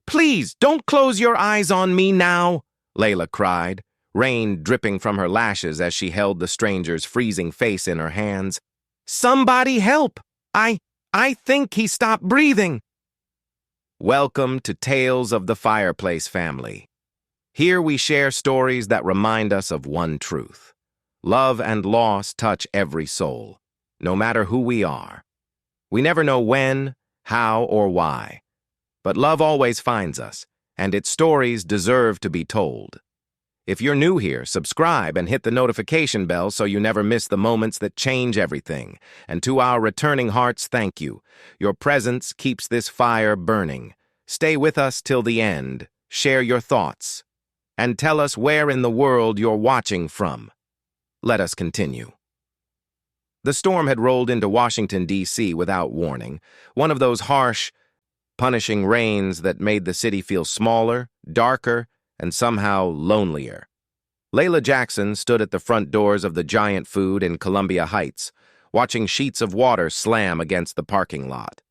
Please, don't close your eyes on me now, Leila cried, rain dripping from her lashes as she held the stranger's freezing face in her hands. Somebody help! I think he stopped breathing. Welcome to Tales of the Fireplace family. Here we share stories that remind us of one truth. Love and loss touch every soul, no matter who we are. We never know when, how, or why. But love always finds us, and its stories deserve to be told. If you're new here, subscribe and hit the notification bell so you never miss the moments that change everything. And to our returning hearts, thank you. Your presence keeps this fire burning. Stay with us till the end, share your thoughts, and tell us where in the world you're watching from. Let us continue. The storm had rolled into Washington, D.C. without warning, one of those harsh, punishing rains that made the city feel smaller, darker, and somehow lonelier. Leila Jackson stood at the front doors of the Giant Food in Columbia Heights, watching sheets of water slam against the parking lot.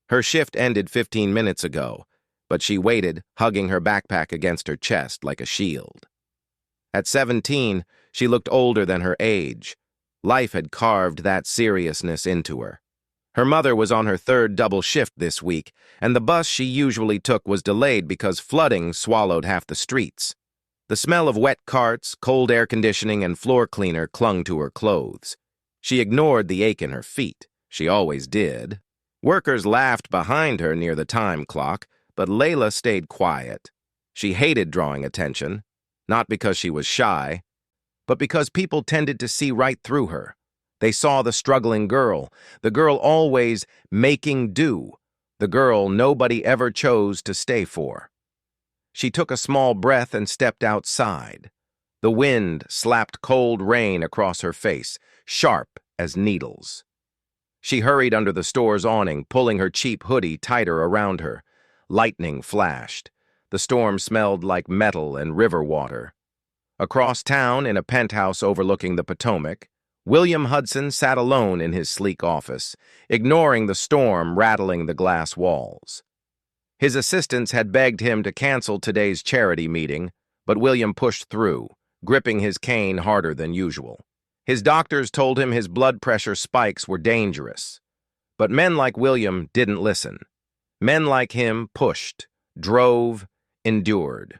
Her shift ended 15 minutes ago, but she waited, hugging her backpack against her chest like a shield. At 17, she looked older than her age. Life had carved that seriousness into her. Her mother was on her third double shift this week, and the bus she usually took was delayed because flooding swallowed half the streets. The smell of wet carts, cold air conditioning, and floor cleaner clung to her clothes. She ignored the ache in her feet. She always did. Workers laughed behind her near the time clock, but Leila stayed quiet. She hated drawing attention, not because she was shy, but because people tended to see right through her. They saw the struggling girl, the girl always making do, the girl nobody ever chose to stay for. She took a small breath and stepped outside. The wind slapped cold rain across her face, sharp as needles. She hurried under the store's awning, pulling her cheap hoodie tighter around her. Lightning flashed. The storm smelled like metal and river water. Across town, in a penthouse overlooking the Potomac, William Hudson sat alone in his sleek office, ignoring the storm rattling the glass walls. His assistants had begged him to cancel today's charity meeting, but William pushed through, gripping his cane harder than usual. His doctors told him his blood pressure spikes were dangerous. But men like William didn't listen. Men like him pushed, drove, endured.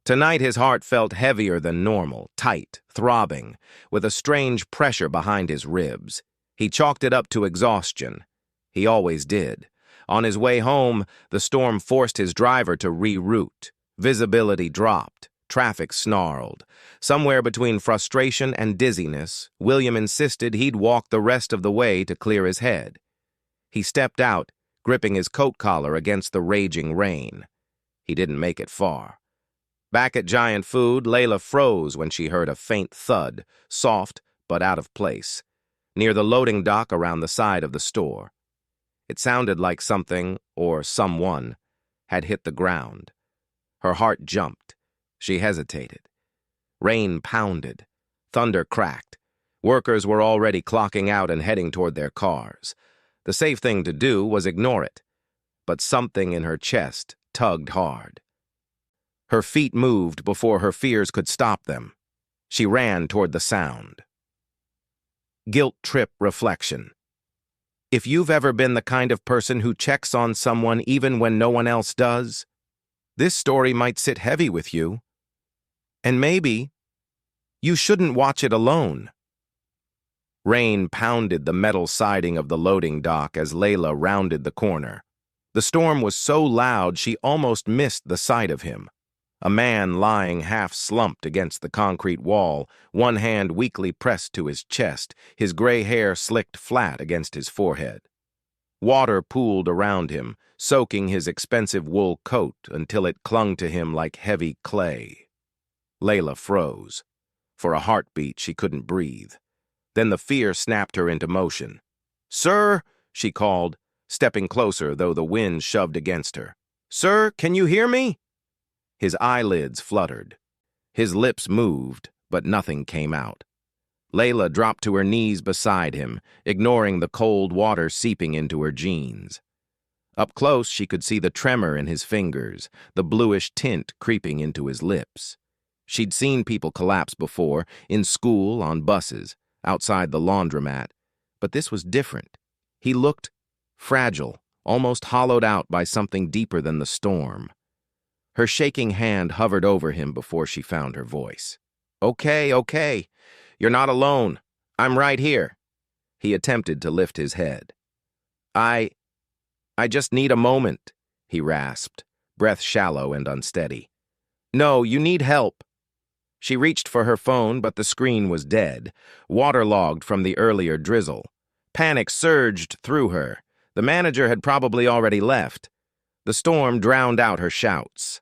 Tonight his heart felt heavier than normal, tight, throbbing, with a strange pressure behind his ribs. He chalked it up to exhaustion. He always did. On his way home, the storm forced his driver to reroute. Visibility dropped. Traffic snarled. Somewhere between frustration and dizziness, William insisted he'd walk the rest of the way to clear his head. He stepped out, gripping his coat collar against the raging rain. He didn't make it far. Back at Giant Food, Leila froze when she heard a faint thud, soft but out of place, near the loading dock around the side of the store. It sounded like something, or someone, had hit the ground. Her heart jumped. She hesitated. Rain pounded. Thunder cracked. Workers were already clocking out and heading toward their cars. The safe thing to do was ignore it. But something in her chest tugged hard. Her feet moved before her fears could stop them. She ran toward the sound. Guilt trip reflection. If you've ever been the kind of person who checks on someone even when no one else does, this story might sit heavy with you. And maybe you shouldn't watch it alone. Rain pounded the metal siding of the loading dock as Leila rounded the corner. The storm was so loud she almost missed the sight of him. A man lying half-slumped against the concrete wall, one hand weakly pressed to his chest, his gray hair slicked flat against his forehead. Water pooled around him, soaking his expensive wool coat until it clung to him like heavy clay. Leila froze. For a heartbeat, she couldn't breathe. Then the fear snapped her into motion. "Sir," she called, stepping closer though the wind shoved against her. "Sir, can you hear me?" His eyelids fluttered. His lips moved, but nothing came out. Leila dropped to her knees beside him, ignoring the cold water seeping into her jeans. Up close, she could see the tremor in his fingers, the bluish tint creeping into his lips. She'd seen people collapse before, in school, on buses, outside the laundromat, but this was different. He looked fragile, almost hollowed out by something deeper than the storm. Her shaking hand hovered over him before she found her voice. "Okay, okay. You're not alone. I'm right here." He attempted to lift his head. I just need a moment," he rasped, breath shallow and unsteady. "No, you need help." She reached for her phone, but the screen was dead, waterlogged from the earlier drizzle. Panic surged through her. The manager had probably already left. The storm drowned out her shouts.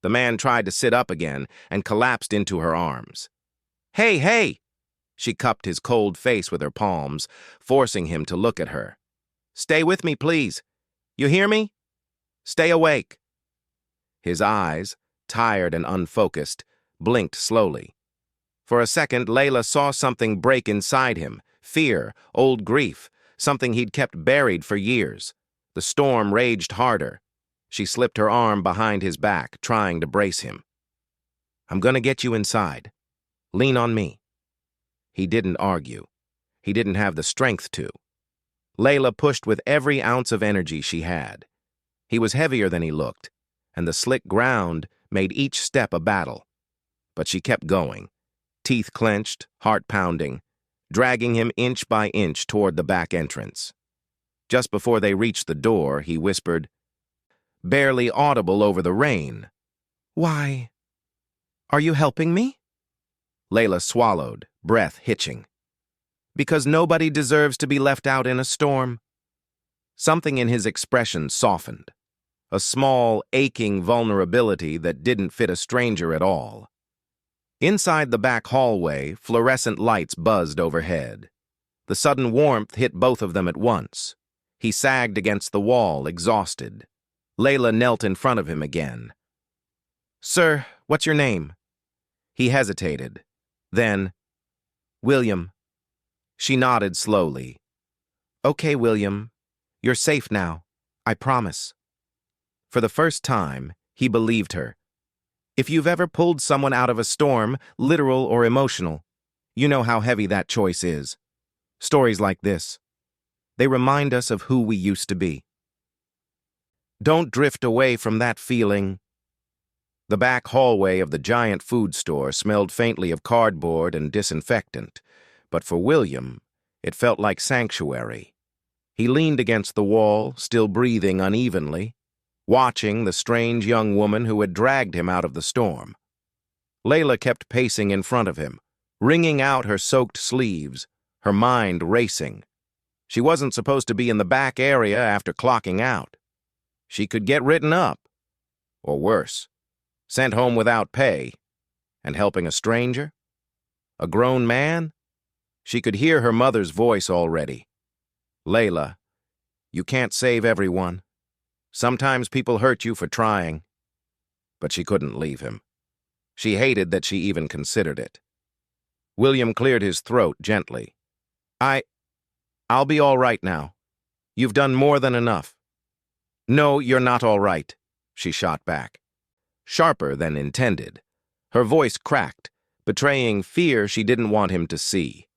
The man tried to sit up again and collapsed into her arms. "Hey, hey!" She cupped his cold face with her palms, forcing him to look at her. "Stay with me, please. You hear me? Stay awake." His eyes, tired and unfocused, blinked slowly. For a second, Leila saw something break inside him, fear, old grief, something he'd kept buried for years. The storm raged harder. She slipped her arm behind his back, trying to brace him. "I'm gonna get you inside. Lean on me." He didn't argue. He didn't have the strength to. Leila pushed with every ounce of energy she had. He was heavier than he looked, and the slick ground made each step a battle. But she kept going, teeth clenched, heart pounding, dragging him inch by inch toward the back entrance. Just before they reached the door, he whispered, barely audible over the rain, "Why? Are you helping me?" Leila swallowed, breath hitching. "Because nobody deserves to be left out in a storm." Something in his expression softened, a small, aching vulnerability that didn't fit a stranger at all. Inside the back hallway, fluorescent lights buzzed overhead. The sudden warmth hit both of them at once. He sagged against the wall, exhausted. Leila knelt in front of him again. "Sir, what's your name?" He hesitated. Then, "William." She nodded slowly. "Okay, William. You're safe now. I promise." For the first time, he believed her. If you've ever pulled someone out of a storm, literal or emotional, you know how heavy that choice is. Stories like this, they remind us of who we used to be. Don't drift away from that feeling. The back hallway of the giant food store smelled faintly of cardboard and disinfectant, but for William, it felt like sanctuary. He leaned against the wall, still breathing unevenly, watching the strange young woman who had dragged him out of the storm. Leila kept pacing in front of him, wringing out her soaked sleeves, her mind racing. She wasn't supposed to be in the back area after clocking out. She could get written up, or worse, sent home without pay, and helping a stranger? A grown man? She could hear her mother's voice already. "Leila, you can't save everyone. Sometimes people hurt you for trying." But she couldn't leave him. She hated that she even considered it. William cleared his throat gently. I'll be all right now. You've done more than enough." "No, you're not all right," she shot back. Sharper than intended. Her voice cracked, betraying fear she didn't want him to see.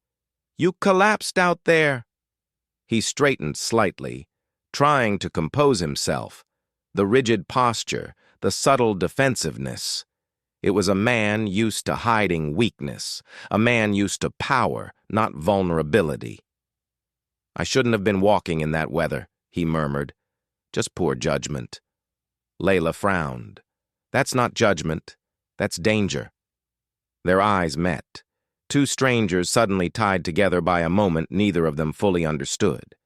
"You collapsed out there." He straightened slightly, trying to compose himself. The rigid posture, the subtle defensiveness. It was a man used to hiding weakness, a man used to power, not vulnerability. "I shouldn't have been walking in that weather," he murmured. "Just poor judgment." Leila frowned. "That's not judgment. That's danger." Their eyes met. Two strangers suddenly tied together by a moment neither of them fully understood.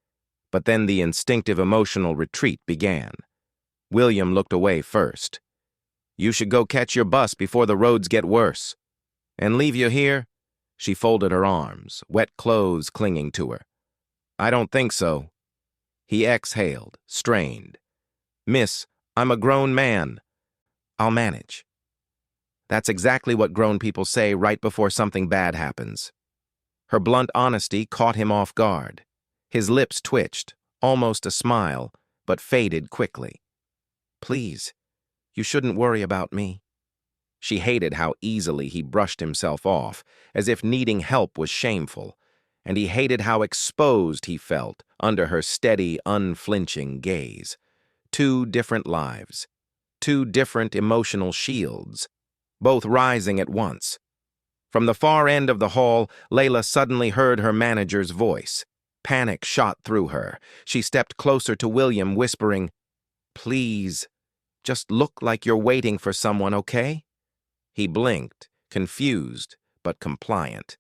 But then the instinctive emotional retreat began. William looked away first. "You should go catch your bus before the roads get worse." "And leave you here?" She folded her arms, wet clothes clinging to her. "I don't think so." He exhaled, strained. "Miss, I'm a grown man. I'll manage." That's exactly what grown people say right before something bad happens. Her blunt honesty caught him off guard. His lips twitched, almost a smile, but faded quickly. "Please, you shouldn't worry about me." She hated how easily he brushed himself off, as if needing help was shameful, and he hated how exposed he felt under her steady, unflinching gaze. Two different lives, two different emotional shields, both rising at once. From the far end of the hall, Leila suddenly heard her manager's voice. Panic shot through her. She stepped closer to William, whispering, "Please, just look like you're waiting for someone, okay?" He blinked, confused but compliant.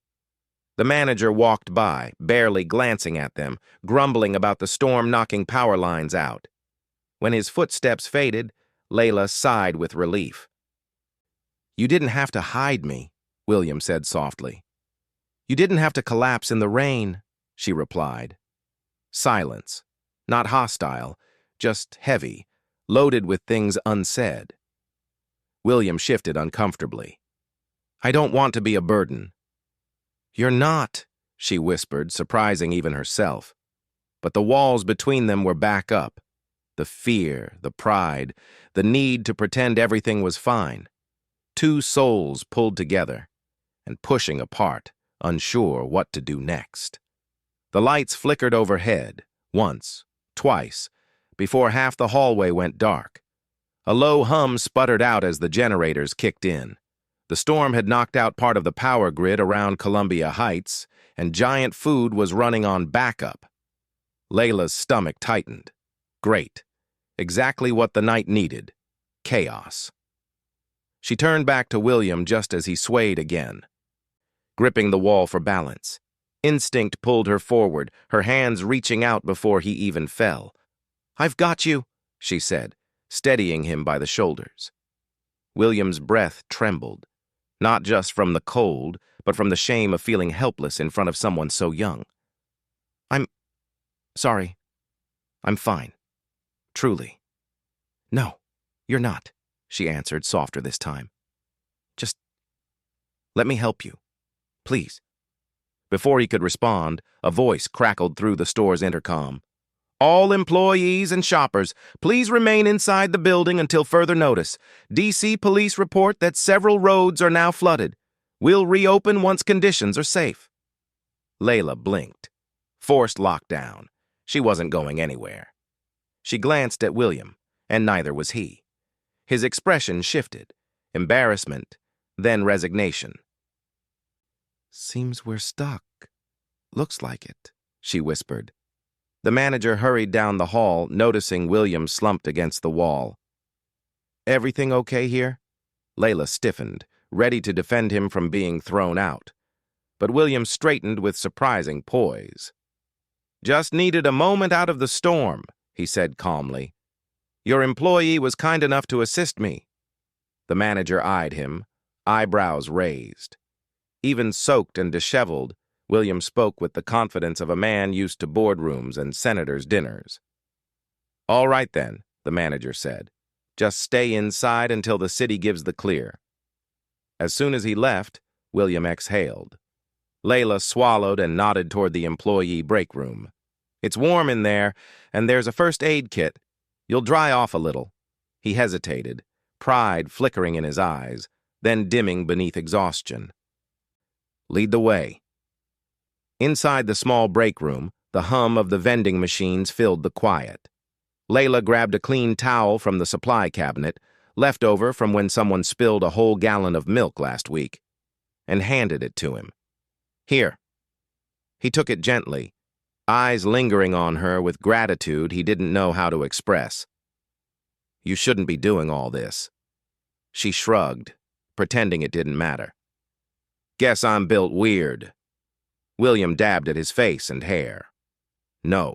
The manager walked by, barely glancing at them, grumbling about the storm knocking power lines out. When his footsteps faded, Leila sighed with relief. "You didn't have to hide me," William said softly. "You didn't have to collapse in the rain," she replied. Silence, not hostile, just heavy, loaded with things unsaid. William shifted uncomfortably. "I don't want to be a burden." "You're not," she whispered, surprising even herself. But the walls between them were back up. The fear, the pride, the need to pretend everything was fine. Two souls pulled together and pushing apart, unsure what to do next. The lights flickered overhead, once, twice, before half the hallway went dark. A low hum sputtered out as the generators kicked in. The storm had knocked out part of the power grid around Columbia Heights, and giant food was running on backup. Leila's stomach tightened. Great. Exactly what the night needed. Chaos. She turned back to William just as he swayed again, gripping the wall for balance. Instinct pulled her forward, her hands reaching out before he even fell. "I've got you," she said, steadying him by the shoulders. William's breath trembled, not just from the cold, but from the shame of feeling helpless in front of someone so young. "I'm sorry. I'm fine. Truly." "No, you're not," she answered, softer this time. "Just let me help you. Please." Before he could respond, a voice crackled through the store's intercom. "All employees and shoppers, please remain inside the building until further notice. D.C. police report that several roads are now flooded. We'll reopen once conditions are safe." Leila blinked. Forced lockdown. She wasn't going anywhere. She glanced at William, and neither was he. His expression shifted. Embarrassment, then resignation. "Seems we're stuck. Looks like it," she whispered. The manager hurried down the hall, noticing William slumped against the wall. "Everything okay here?" Leila stiffened, ready to defend him from being thrown out. But William straightened with surprising poise. "Just needed a moment out of the storm," he said calmly. "Your employee was kind enough to assist me." The manager eyed him, eyebrows raised. Even soaked and disheveled, William spoke with the confidence of a man used to boardrooms and senators' dinners. "All right then," the manager said. "Just stay inside until the city gives the clear." As soon as he left, William exhaled. Leila swallowed and nodded toward the employee break room. "It's warm in there, and there's a first aid kit. You'll dry off a little." He hesitated, pride flickering in his eyes, then dimming beneath exhaustion. "Lead the way." Inside the small break room, the hum of the vending machines filled the quiet. Leila grabbed a clean towel from the supply cabinet, leftover from when someone spilled a whole gallon of milk last week, and handed it to him. "Here." He took it gently, eyes lingering on her with gratitude he didn't know how to express. "You shouldn't be doing all this." She shrugged, pretending it didn't matter. "Guess I'm built weird." William dabbed at his face and hair. "No,"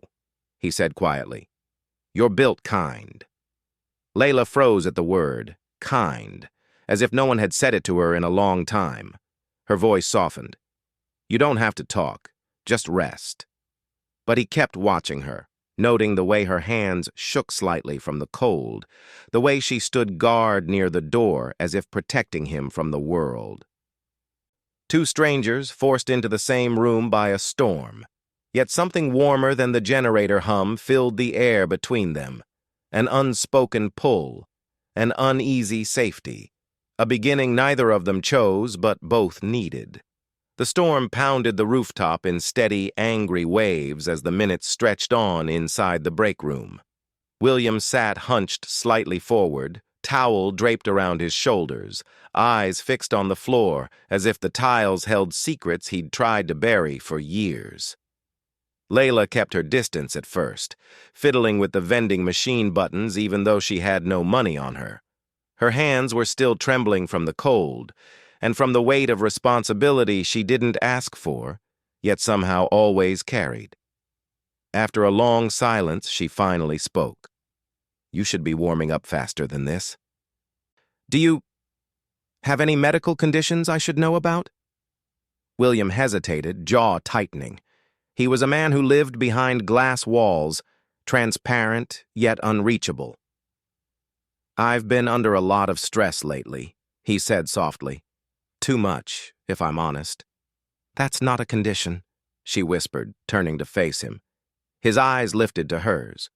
he said quietly. "You're built kind." Leila froze at the word, kind, as if no one had said it to her in a long time. Her voice softened. "You don't have to talk, just rest." But he kept watching her, noting the way her hands shook slightly from the cold, the way she stood guard near the door as if protecting him from the world. Two strangers forced into the same room by a storm. Yet something warmer than the generator hum filled the air between them. An unspoken pull, an uneasy safety, a beginning neither of them chose but both needed. The storm pounded the rooftop in steady, angry waves as the minutes stretched on inside the break room. William sat hunched slightly forward, towel draped around his shoulders, eyes fixed on the floor as if the tiles held secrets he'd tried to bury for years. Leila kept her distance at first, fiddling with the vending machine buttons even though she had no money on her. Her hands were still trembling from the cold, and from the weight of responsibility she didn't ask for, yet somehow always carried. After a long silence, she finally spoke. "You should be warming up faster than this. Do you have any medical conditions I should know about?" William hesitated, jaw tightening. He was a man who lived behind glass walls, transparent yet unreachable. "I've been under a lot of stress lately," he said softly. "Too much, if I'm honest." "That's not a condition," she whispered, turning to face him. His eyes lifted to hers,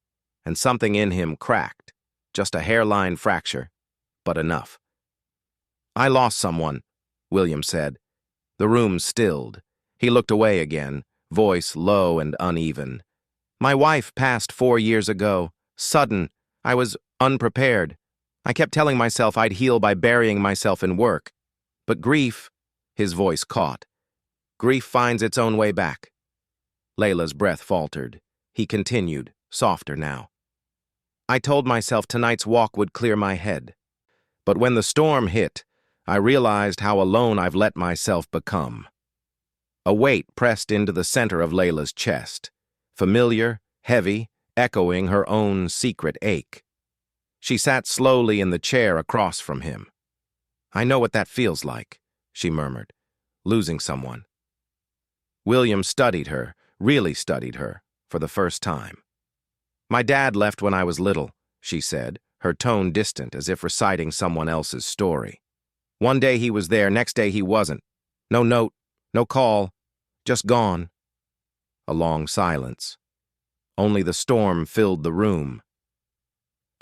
and something in him cracked, just a hairline fracture, but enough. "I lost someone," William said. The room stilled. He looked away again, voice low and uneven. "My wife passed 4 years ago. Sudden. I was unprepared. I kept telling myself I'd heal by burying myself in work. But grief," his voice caught. "Grief finds its own way back." Leila's breath faltered. He continued, softer now. "I told myself tonight's walk would clear my head. But when the storm hit, I realized how alone I've let myself become." A weight pressed into the center of Leila's chest, familiar, heavy, echoing her own secret ache. She sat slowly in the chair across from him. "I know what that feels like," she murmured, "losing someone." William studied her, really studied her, for the first time. "My dad left when I was little," she said, her tone distant as if reciting someone else's story. "One day he was there, next day he wasn't. No note, no call, just gone." A long silence. Only the storm filled the room.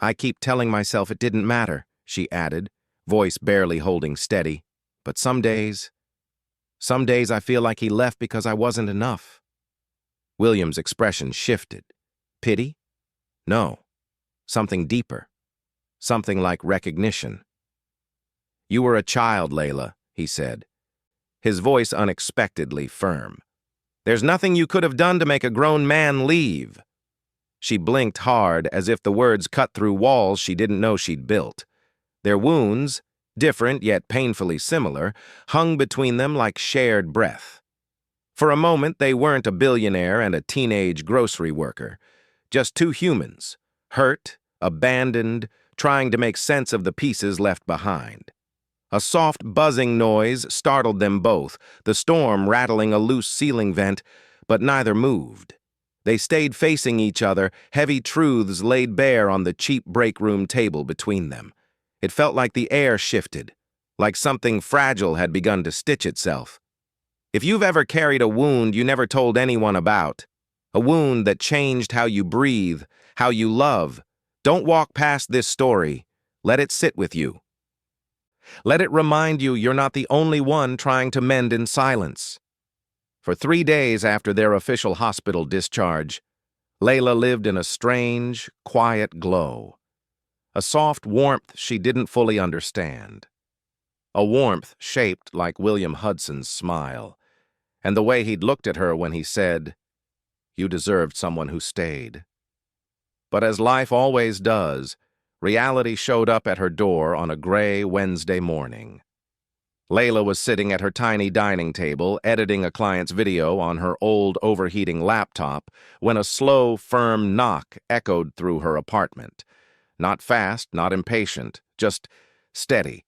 "I keep telling myself it didn't matter," she added, voice barely holding steady. "But some days I feel like he left because I wasn't enough." William's expression shifted. Pity? No. Something deeper. Something like recognition. "You were a child, Leila," he said, his voice unexpectedly firm. "There's nothing you could have done to make a grown man leave." She blinked hard as if the words cut through walls she didn't know she'd built. Their wounds, different yet painfully similar, hung between them like shared breath. For a moment, they weren't a billionaire and a teenage grocery worker, just two humans, hurt, abandoned, trying to make sense of the pieces left behind. A soft buzzing noise startled them both, the storm rattling a loose ceiling vent, but neither moved. They stayed facing each other, heavy truths laid bare on the cheap break room table between them. It felt like the air shifted, like something fragile had begun to stitch itself. If you've ever carried a wound you never told anyone about, a wound that changed how you breathe, how you love, don't walk past this story. Let it sit with you. Let it remind you you're not the only one trying to mend in silence. For 3 days after their official hospital discharge, Leila lived in a strange, quiet glow. A soft warmth she didn't fully understand. A warmth shaped like William Hudson's smile, and the way he'd looked at her when he said, "You deserved someone who stayed." But as life always does, reality showed up at her door on a gray Wednesday morning. Leila was sitting at her tiny dining table, editing a client's video on her old overheating laptop, when a slow, firm knock echoed through her apartment. Not fast, not impatient, just steady.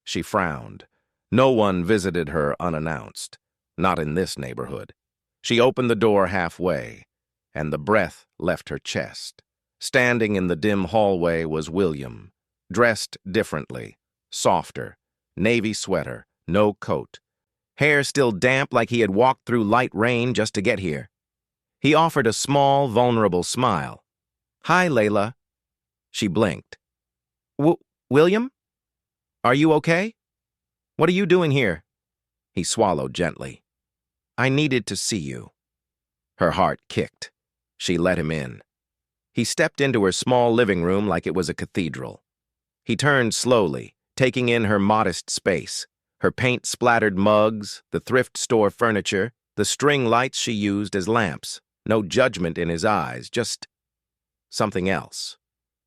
She frowned. No one visited her unannounced. Not in this neighborhood. She opened the door halfway, and the breath left her chest. Standing in the dim hallway was William, dressed differently, softer, navy sweater, no coat. Hair still damp like he had walked through light rain just to get here. He offered a small, vulnerable smile. "Hi, Leila." She blinked. William? Are you okay? What are you doing here?" He swallowed gently. "I needed to see you." Her heart kicked. She let him in. He stepped into her small living room like it was a cathedral. He turned slowly, taking in her modest space, her paint-splattered mugs, the thrift store furniture, the string lights she used as lamps. No judgment in his eyes, just something else,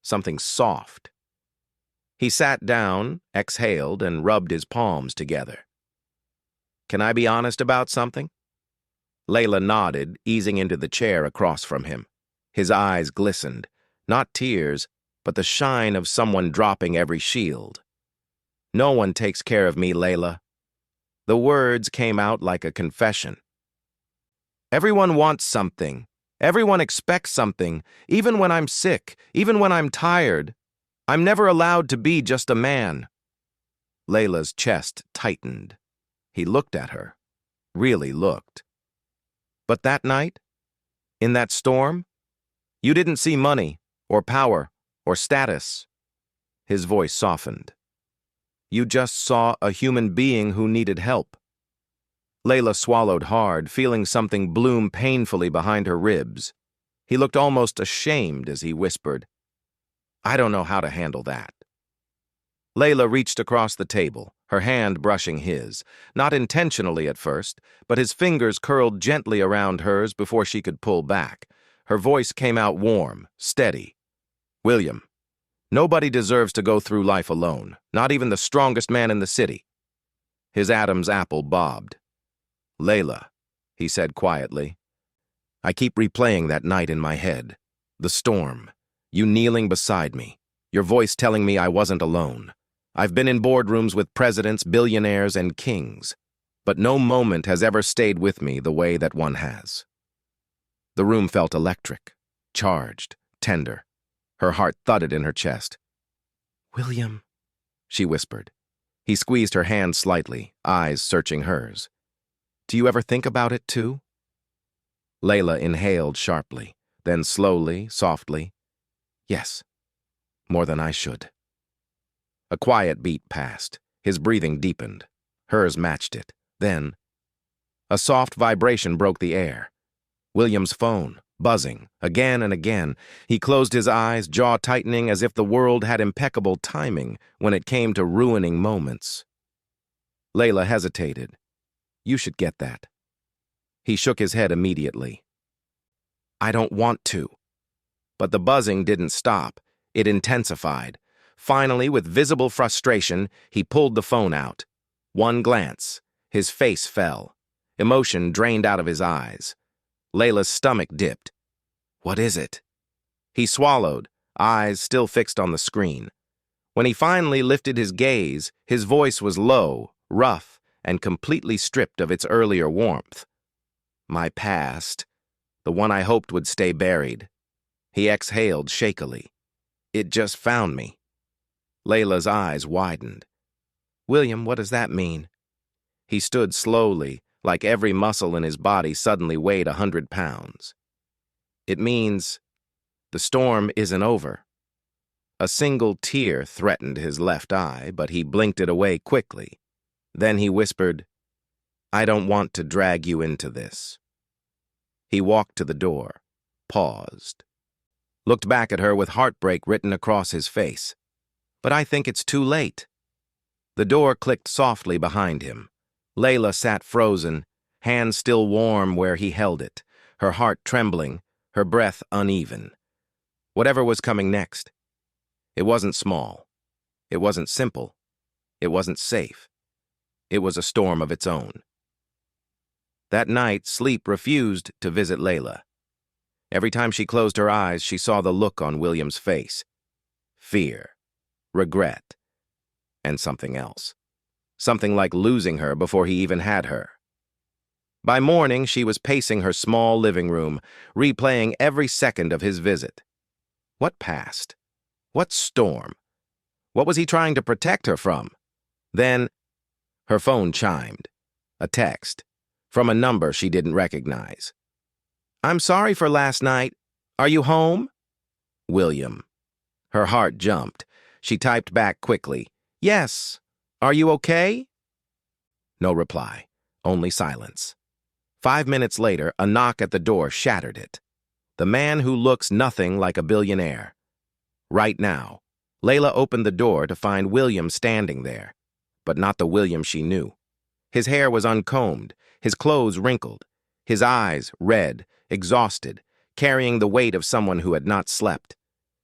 something soft. He sat down, exhaled, and rubbed his palms together. "Can I be honest about something?" Leila nodded, easing into the chair across from him. His eyes glistened, not tears, but the shine of someone dropping every shield. "No one takes care of me, Leila." The words came out like a confession. "Everyone wants something. Everyone expects something, even when I'm sick, even when I'm tired. I'm never allowed to be just a man." Leila's chest tightened. He looked at her, really looked. "But that night, in that storm, you didn't see money, or power, or status." His voice softened. "You just saw a human being who needed help." Leila swallowed hard, feeling something bloom painfully behind her ribs. He looked almost ashamed as he whispered, "I don't know how to handle that." Leila reached across the table, her hand brushing his, not intentionally at first, but his fingers curled gently around hers before she could pull back. Her voice came out warm, steady. "William, nobody deserves to go through life alone, not even the strongest man in the city." His Adam's apple bobbed. "Leila," he said quietly, "I keep replaying that night in my head. The storm, you kneeling beside me, your voice telling me I wasn't alone. I've been in boardrooms with presidents, billionaires, and kings, but no moment has ever stayed with me the way that one has." The room felt electric, charged, tender. Her heart thudded in her chest. "William," she whispered. He squeezed her hand slightly, eyes searching hers. "Do you ever think about it, too?" Leila inhaled sharply, then slowly, softly. "Yes, more than I should." A quiet beat passed. His breathing deepened. Hers matched it. Then, a soft vibration broke the air. William's phone, buzzing, again and again. He closed his eyes, jaw tightening as if the world had impeccable timing when it came to ruining moments. Leila hesitated. "You should get that." He shook his head immediately. "I don't want to." But the buzzing didn't stop. It intensified. Finally, with visible frustration, he pulled the phone out. One glance. His face fell. Emotion drained out of his eyes. Leila's stomach dipped. "What is it?" He swallowed, eyes still fixed on the screen. When he finally lifted his gaze, his voice was low, rough, and completely stripped of its earlier warmth. "My past, the one I hoped would stay buried." He exhaled shakily. "It just found me." Leila's eyes widened. "William, what does that mean?" He stood slowly, like every muscle in his body suddenly weighed 100 pounds. "It means the storm isn't over." A single tear threatened his left eye, but he blinked it away quickly. Then he whispered, "I don't want to drag you into this." He walked to the door, paused, looked back at her with heartbreak written across his face. "But I think it's too late." The door clicked softly behind him. Leila sat frozen, hand still warm where he held it, her heart trembling, her breath uneven. Whatever was coming next, it wasn't small. It wasn't simple. It wasn't safe. It was a storm of its own. That night, sleep refused to visit Leila. Every time she closed her eyes, she saw the look on William's face. Fear, regret, and something else. Something like losing her before he even had her. By morning, she was pacing her small living room, replaying every second of his visit. What past? What storm? What was he trying to protect her from? Then, her phone chimed. A text. From a number she didn't recognize. I'm sorry for last night. Are you home? William. Her heart jumped. She typed back quickly. Yes. Are you okay? No reply. Only silence. 5 minutes later, a knock at the door shattered it. The man who looks nothing like a billionaire. Right now, Leila opened the door to find William standing there, but not the William she knew. His hair was uncombed, his clothes wrinkled, his eyes red, exhausted, carrying the weight of someone who had not slept.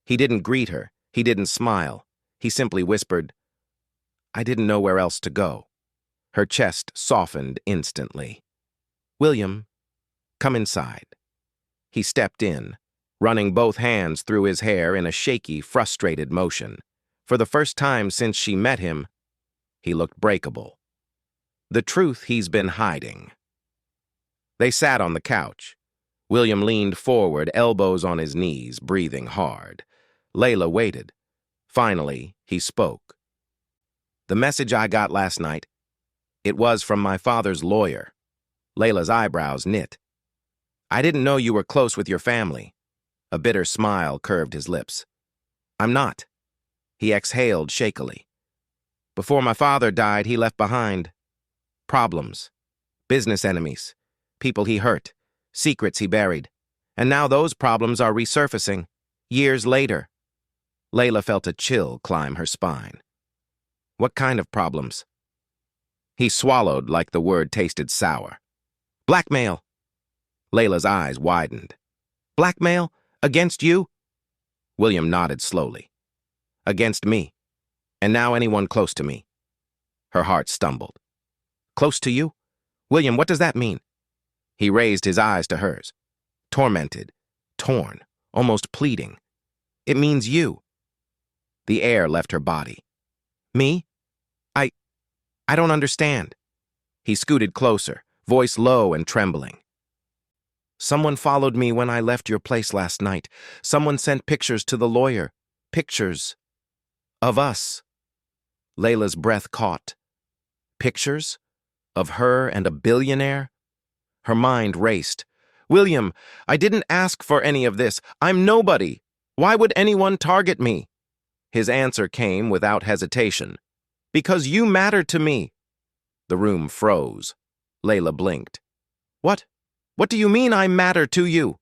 He didn't greet her, he didn't smile. He simply whispered, I didn't know where else to go. Her chest softened instantly. William, come inside. He stepped in, running both hands through his hair in a shaky, frustrated motion. For the first time since she met him, he looked breakable. The truth he's been hiding. They sat on the couch. William leaned forward, elbows on his knees, breathing hard. Leila waited. Finally, he spoke. The message I got last night, it was from my father's lawyer. Leila's eyebrows knit. I didn't know you were close with your family. A bitter smile curved his lips. I'm not. He exhaled shakily. Before my father died, he left behind problems, business enemies, people he hurt, secrets he buried. And now those problems are resurfacing, years later. Leila felt a chill climb her spine. What kind of problems? He swallowed like the word tasted sour. Blackmail. Leila's eyes widened. Blackmail? Against you? William nodded slowly. Against me. And now anyone close to me. Her heart stumbled. Close to you? William, what does that mean? He raised his eyes to hers. Tormented, torn, almost pleading. It means you. The air left her body. Me? I don't understand. He scooted closer, voice low and trembling. Someone followed me when I left your place last night. Someone sent pictures to the lawyer. Pictures of us. Leila's breath caught. Pictures? Of her and a billionaire? Her mind raced. William, I didn't ask for any of this. I'm nobody. Why would anyone target me? His answer came without hesitation. Because you matter to me. The room froze. Leila blinked. What? What do you mean I matter to you?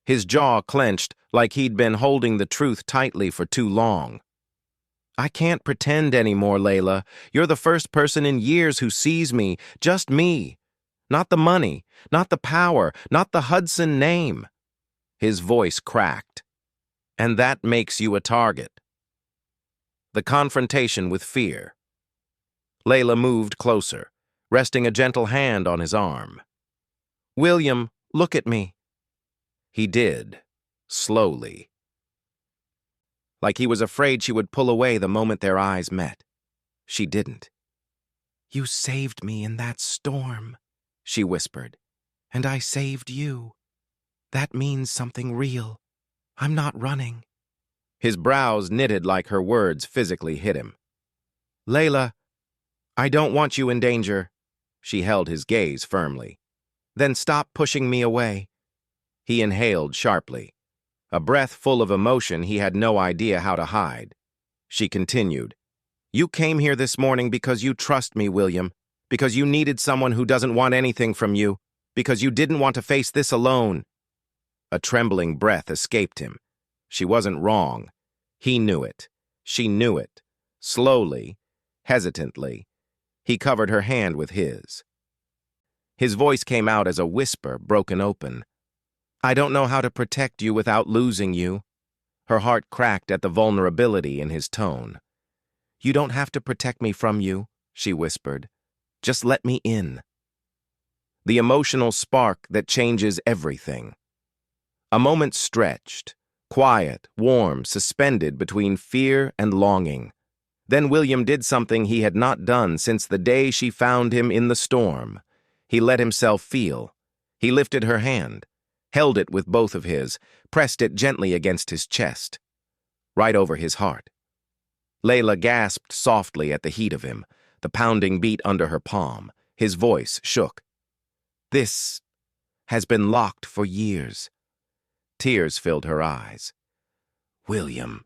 His jaw clenched like he'd been holding the truth tightly for too long. I can't pretend anymore, Leila. You're the first person in years who sees me, just me. Not the money, not the power, not the Hudson name. His voice cracked. And that makes you a target. The confrontation with fear. Leila moved closer, resting a gentle hand on his arm. William, look at me. He did, slowly. Like he was afraid she would pull away the moment their eyes met. She didn't. You saved me in that storm, she whispered, and I saved you. That means something real. I'm not running. His brows knitted like her words physically hit him. Leila, I don't want you in danger. She held his gaze firmly. Then stop pushing me away. He inhaled sharply, a breath full of emotion he had no idea how to hide. She continued, You came here this morning because you trust me, William, because you needed someone who doesn't want anything from you, because you didn't want to face this alone. A trembling breath escaped him. She wasn't wrong. He knew it. She knew it. Slowly, hesitantly, he covered her hand with his. His voice came out as a whisper broken open. I don't know how to protect you without losing you. Her heart cracked at the vulnerability in his tone. You don't have to protect me from you, she whispered. Just let me in. The emotional spark that changes everything. A moment stretched, quiet, warm, suspended between fear and longing. Then William did something he had not done since the day she found him in the storm. He let himself feel. He lifted her hand, held it with both of his, pressed it gently against his chest, right over his heart. Leila gasped softly at the heat of him, the pounding beat under her palm. His voice shook. This has been locked for years. Tears filled her eyes. William.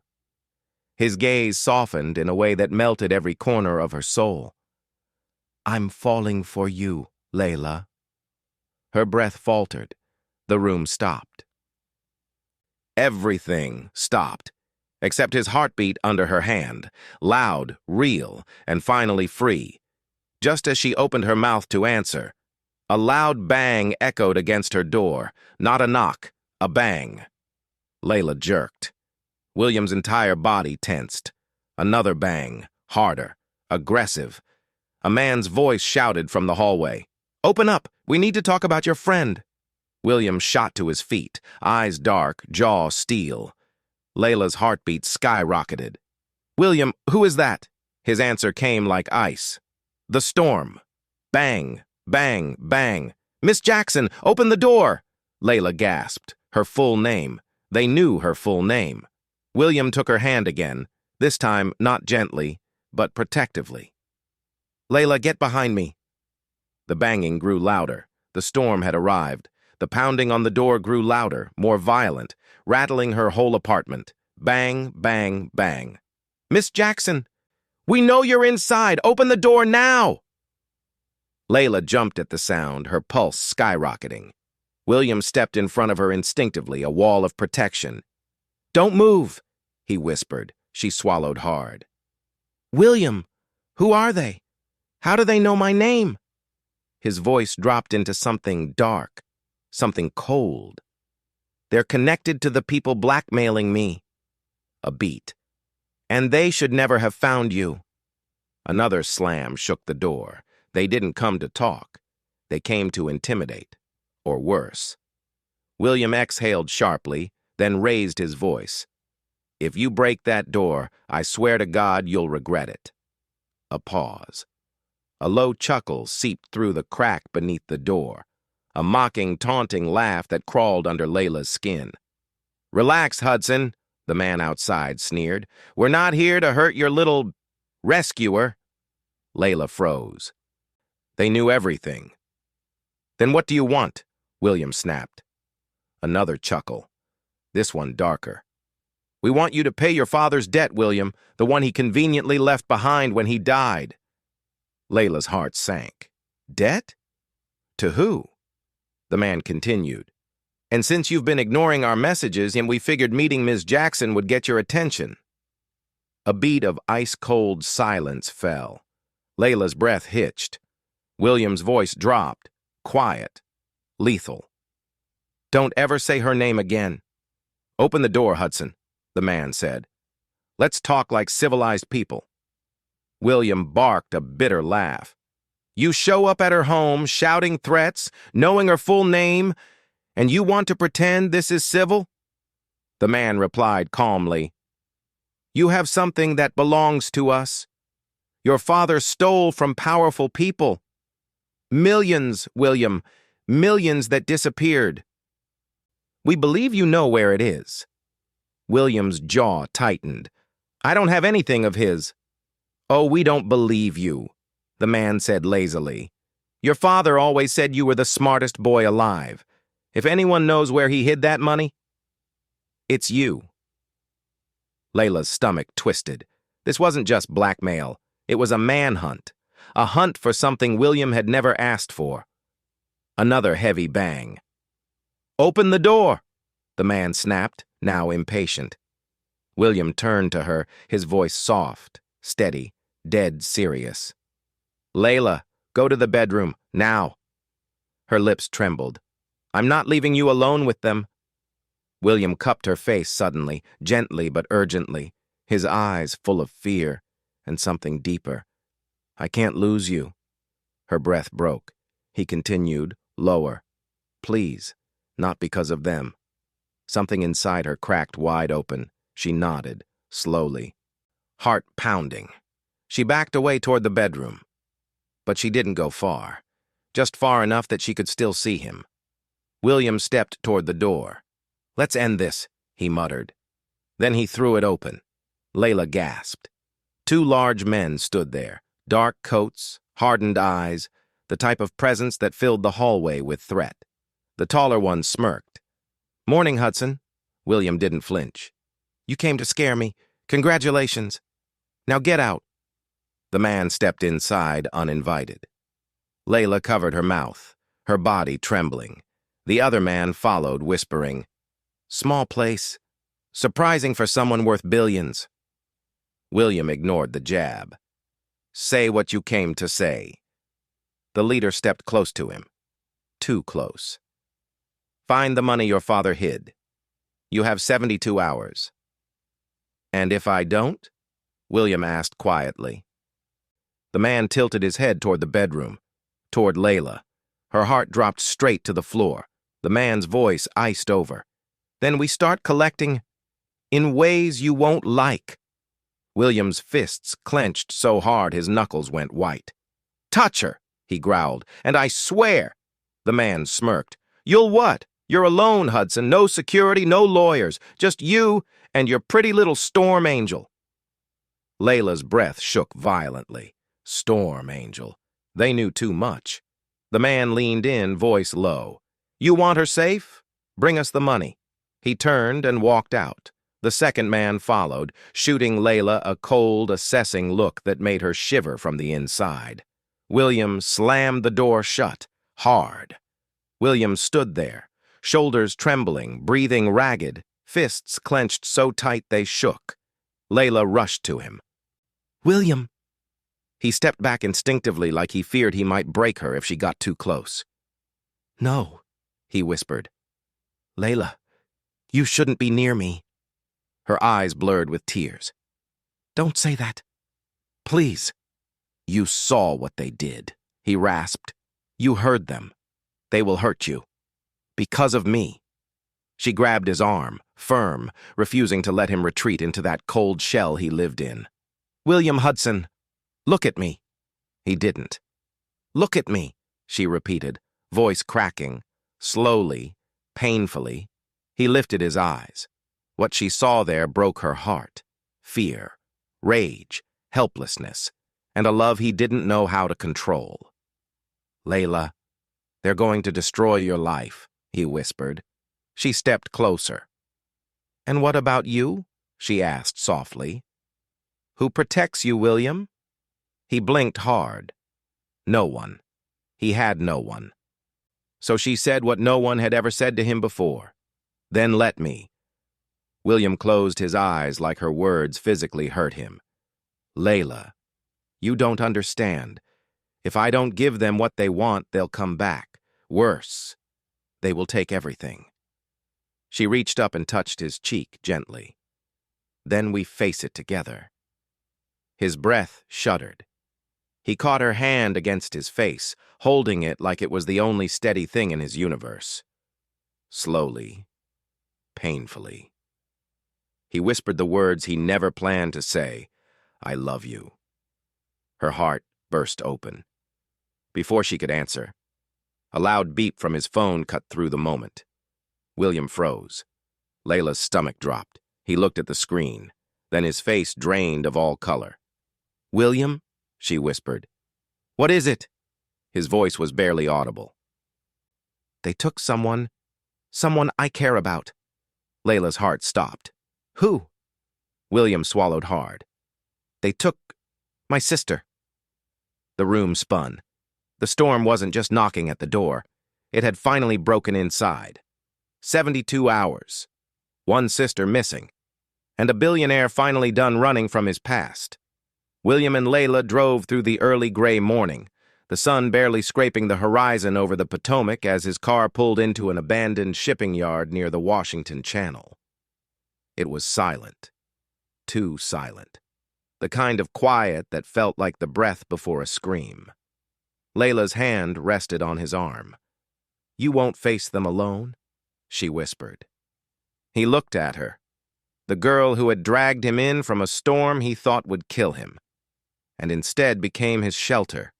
His gaze softened in a way that melted every corner of her soul. I'm falling for you, Leila. Her breath faltered. The room stopped. Everything stopped, except his heartbeat under her hand, loud, real, and finally free. Just as she opened her mouth to answer, a loud bang echoed against her door. Not a knock, a bang. Leila jerked. William's entire body tensed. Another bang, harder, aggressive. A man's voice shouted from the hallway. Open up! We need to talk about your friend. William shot to his feet, eyes dark, jaw steel. Leila's heartbeat skyrocketed. William, who is that? His answer came like ice. The storm. Bang, bang, bang. Miss Jackson, open the door! Leila gasped. Her full name. They knew her full name. William took her hand again, this time not gently, but protectively. Leila, get behind me. The banging grew louder. The storm had arrived. The pounding on the door grew louder, more violent, rattling her whole apartment. Bang, bang, bang. Miss Jackson, we know you're inside. Open the door now! Leila jumped at the sound, her pulse skyrocketing. William stepped in front of her instinctively, a wall of protection. Don't move, he whispered. She swallowed hard. William, who are they? How do they know my name? His voice dropped into something dark, something cold. They're connected to the people blackmailing me. A beat. And they should never have found you. Another slam shook the door. They didn't come to talk. They came to intimidate. Or worse. William exhaled sharply, then raised his voice. If you break that door, I swear to God you'll regret it. A pause. A low chuckle seeped through the crack beneath the door. A mocking, taunting laugh that crawled under Leila's skin. Relax, Hudson, the man outside sneered. We're not here to hurt your little rescuer. Leila froze. They knew everything. Then what do you want? William snapped. Another chuckle. This one darker. We want you to pay your father's debt, William, the one he conveniently left behind when he died. Leila's heart sank. Debt? To who? The man continued. And since you've been ignoring our messages, and we figured meeting Ms. Jackson would get your attention. A beat of ice-cold silence fell. Leila's breath hitched. William's voice dropped, quiet, lethal. Don't ever say her name again. Open the door, Hudson, the man said. Let's talk like civilized people. William barked a bitter laugh. You show up at her home, shouting threats, knowing her full name, and you want to pretend this is civil? The man replied calmly. You have something that belongs to us. Your father stole from powerful people. Millions, William, millions that disappeared. We believe you know where it is. William's jaw tightened. I don't have anything of his. Oh, we don't believe you, the man said lazily. Your father always said you were the smartest boy alive. If anyone knows where he hid that money, it's you. Leila's stomach twisted. This wasn't just blackmail. It was a manhunt. A hunt for something William had never asked for. Another heavy bang. Open the door, the man snapped, now impatient. William turned to her, his voice soft, steady, dead serious. Leila, go to the bedroom, now. Her lips trembled. I'm not leaving you alone with them. William cupped her face suddenly, gently but urgently, his eyes full of fear and something deeper. I can't lose you. Her breath broke. He continued, lower. Please, not because of them. Something inside her cracked wide open. She nodded, slowly. Heart pounding. She backed away toward the bedroom. But she didn't go far. Just far enough that she could still see him. William stepped toward the door. Let's end this, he muttered. Then he threw it open. Leila gasped. Two large men stood there, dark coats, hardened eyes, the type of presence that filled the hallway with threat. The taller one smirked. "Morning, Hudson." William didn't flinch. "You came to scare me. Congratulations. Now get out." The man stepped inside uninvited. Leila covered her mouth, her body trembling. The other man followed, whispering, "Small place. Surprising for someone worth billions." William ignored the jab. "Say what you came to say." The leader stepped close to him. Too close. "Find the money your father hid. You have 72 hours. "And if I don't?" William asked quietly. The man tilted his head toward the bedroom, toward Leila. Her heart dropped straight to the floor. The man's voice iced over. "Then we start collecting in ways you won't like." William's fists clenched so hard his knuckles went white. "Touch her," he growled, "and I swear." The man smirked. "You'll what? You're alone, Hudson. No security, no lawyers. Just you and your pretty little storm angel." Leila's breath shook violently. Storm angel. They knew too much. The man leaned in, voice low. "You want her safe? Bring us the money." He turned and walked out. The second man followed, shooting Leila a cold, assessing look that made her shiver from the inside. William slammed the door shut, hard. William stood there, shoulders trembling, breathing ragged, fists clenched so tight they shook. Leila rushed to him. "William!" He stepped back instinctively like he feared he might break her if she got too close. "No," he whispered. "Leila, you shouldn't be near me." Her eyes blurred with tears. "Don't say that. Please." "You saw what they did," he rasped. "You heard them. They will hurt you. Because of me." She grabbed his arm, firm, refusing to let him retreat into that cold shell he lived in. "William Hudson, look at me." He didn't. "Look at me," she repeated, voice cracking, slowly, painfully. He lifted his eyes. What she saw there broke her heart. Fear, rage, helplessness, and a love he didn't know how to control. "Leila, they're going to destroy your life," he whispered. She stepped closer. "And what about you?" she asked softly. "Who protects you, William?" He blinked hard. No one. He had no one. So she said what no one had ever said to him before. "Then let me." William closed his eyes like her words physically hurt him. "Leila, you don't understand. If I don't give them what they want, they'll come back. Worse. They will take everything." She reached up and touched his cheek gently. "Then we face it together." His breath shuddered. He caught her hand against his face, holding it like it was the only steady thing in his universe. Slowly, painfully. He whispered the words he never planned to say, "I love you." Her heart burst open. Before she could answer, a loud beep from his phone cut through the moment. William froze. Leila's stomach dropped. He looked at the screen. Then his face drained of all color. "William?" she whispered. "What is it?" His voice was barely audible. "They took someone I care about." Leila's heart stopped. "Who?" William swallowed hard. "They took my sister." The room spun. The storm wasn't just knocking at the door. It had finally broken inside. 72 hours. One sister missing. And a billionaire finally done running from his past. William and Leila drove through the early gray morning, the sun barely scraping the horizon over the Potomac as his car pulled into an abandoned shipping yard near the Washington Channel. It was silent. Too silent. The kind of quiet that felt like the breath before a scream. Leila's hand rested on his arm. "You won't face them alone?" she whispered. He looked at her, the girl who had dragged him in from a storm he thought would kill him, and instead became his shelter.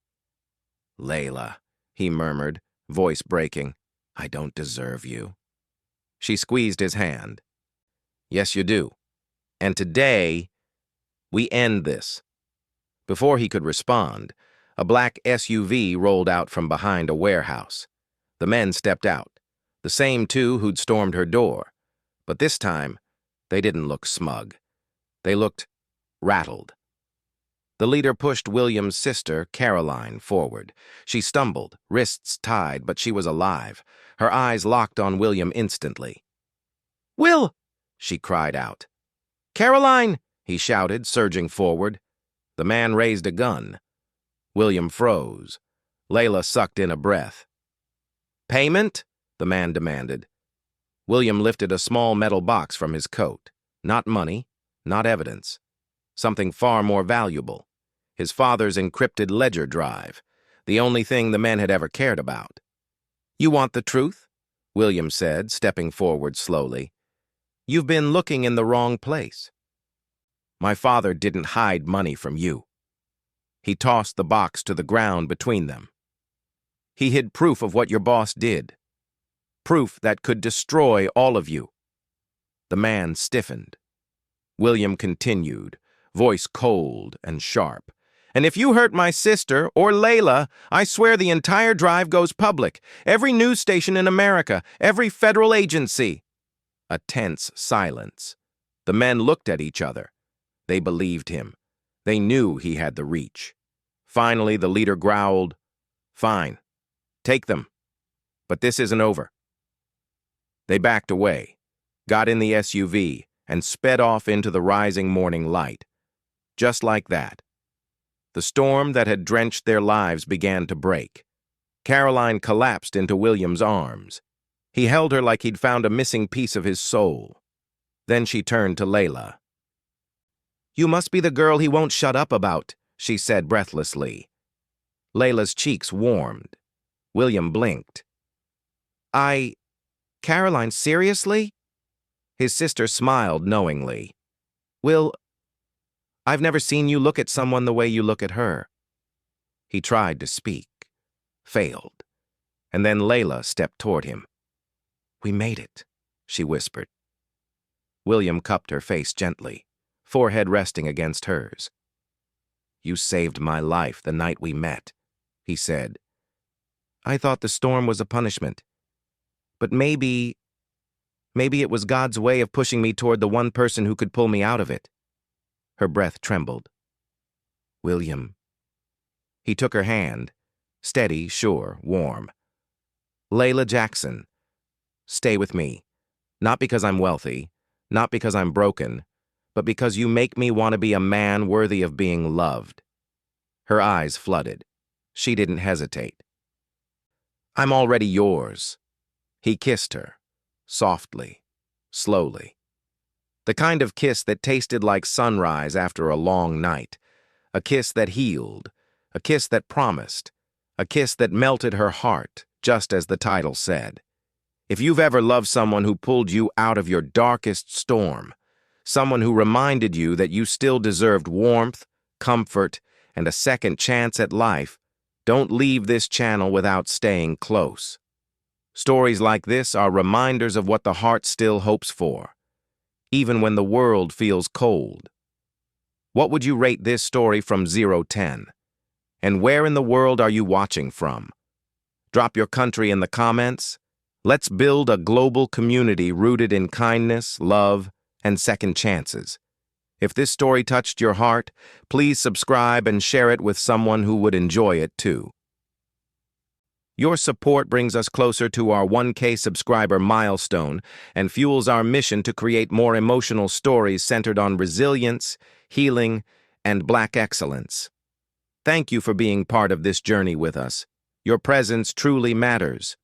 "Leila," he murmured, voice breaking, "I don't deserve you." She squeezed his hand. "Yes, you do. And today, we end this." Before he could respond, a black SUV rolled out from behind a warehouse. The men stepped out. The same two who'd stormed her door. But this time, they didn't look smug. They looked rattled. The leader pushed William's sister, Caroline, forward. She stumbled, wrists tied, but she was alive. Her eyes locked on William instantly. "Will!" she cried out. "Caroline!" he shouted, surging forward. The man raised a gun. William froze. Leila sucked in a breath. "Payment?" the man demanded. William lifted a small metal box from his coat. Not money, not evidence. Something far more valuable. His father's encrypted ledger drive, the only thing the men had ever cared about. "You want the truth?" William said, stepping forward slowly. "You've been looking in the wrong place. My father didn't hide money from you." He tossed the box to the ground between them. "He hid proof of what your boss did. Proof that could destroy all of you." The man stiffened. William continued, voice cold and sharp. "And if you hurt my sister or Leila, I swear the entire drive goes public. Every news station in America, every federal agency." A tense silence. The men looked at each other. They believed him. They knew he had the reach. Finally, the leader growled, "Fine. Take them. But this isn't over." They backed away, got in the SUV, and sped off into the rising morning light. Just like that. The storm that had drenched their lives began to break. Caroline collapsed into William's arms. He held her like he'd found a missing piece of his soul. Then she turned to Leila. "You must be the girl he won't shut up about," she said breathlessly. Leila's cheeks warmed. William blinked. Caroline, seriously?" His sister smiled knowingly. "Will, I've never seen you look at someone the way you look at her." He tried to speak, failed, and then Leila stepped toward him. "We made it," she whispered. William cupped her face gently, forehead resting against hers. "You saved my life the night we met," he said. "I thought the storm was a punishment. But maybe it was God's way of pushing me toward the one person who could pull me out of it." Her breath trembled. "William." He took her hand, steady, sure, warm. "Leila Jackson, stay with me. Not because I'm wealthy, not because I'm broken, but because you make me want to be a man worthy of being loved." Her eyes flooded. She didn't hesitate. "I'm already yours." He kissed her, softly, slowly. The kind of kiss that tasted like sunrise after a long night. A kiss that healed, a kiss that promised, a kiss that melted her heart, just as the title said. If you've ever loved someone who pulled you out of your darkest storm, someone who reminded you that you still deserved warmth, comfort, and a second chance at life, don't leave this channel without staying close. Stories like this are reminders of what the heart still hopes for, even when the world feels cold. What would you rate this story from 0 to 10? And where in the world are you watching from? Drop your country in the comments. Let's build a global community rooted in kindness, love, and second chances. If this story touched your heart, please subscribe and share it with someone who would enjoy it too. Your support brings us closer to our 1K subscriber milestone and fuels our mission to create more emotional stories centered on resilience, healing, and Black excellence. Thank you for being part of this journey with us. Your presence truly matters.